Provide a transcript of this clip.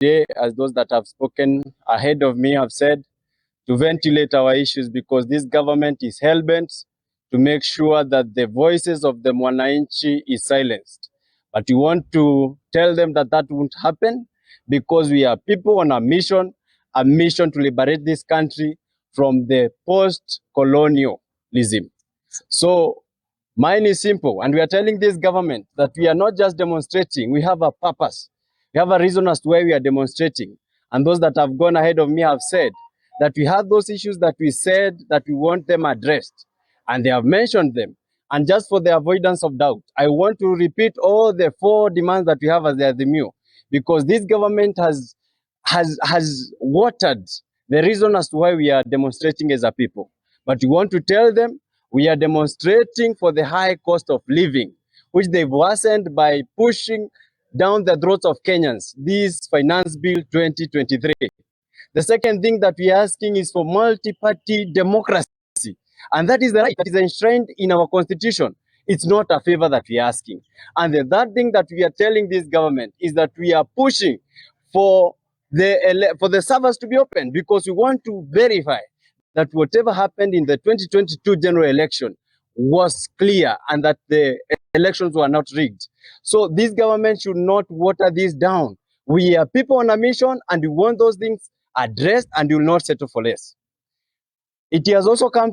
today, as those that have spoken ahead of me have said, to ventilate our issues, because this government is hell-bent to make sure that the voices of the mwananchi is silenced. But we want to tell them that that won't happen, because we are people on a mission to liberate this country from the post-colonialism. So mine is simple, and we are telling this government that we are not just demonstrating, we have a purpose. We have a reason as to why we are demonstrating. And those that have gone ahead of me have said that we have those issues that we said that we want them addressed. And they have mentioned them. And just for the avoidance of doubt, I want to repeat all the 4 demands that we have as the MU, because this government has watered the reason as to why we are demonstrating as a people. But we want to tell them we are demonstrating for the high cost of living, which they've worsened by pushing down the throats of Kenyans, this Finance Bill 2023. The second thing that we are asking is for multi-party democracy. And that is the right that is enshrined in our constitution. It's not a favor that we are asking. And the third thing that we are telling this government is that we are pushing for the servers to be open, because we want to verify that whatever happened in the 2022 general election was clear and that the elections were not rigged. So this government should not water this down. We are people on a mission, and we want those things addressed, and we will not settle for less. It has also come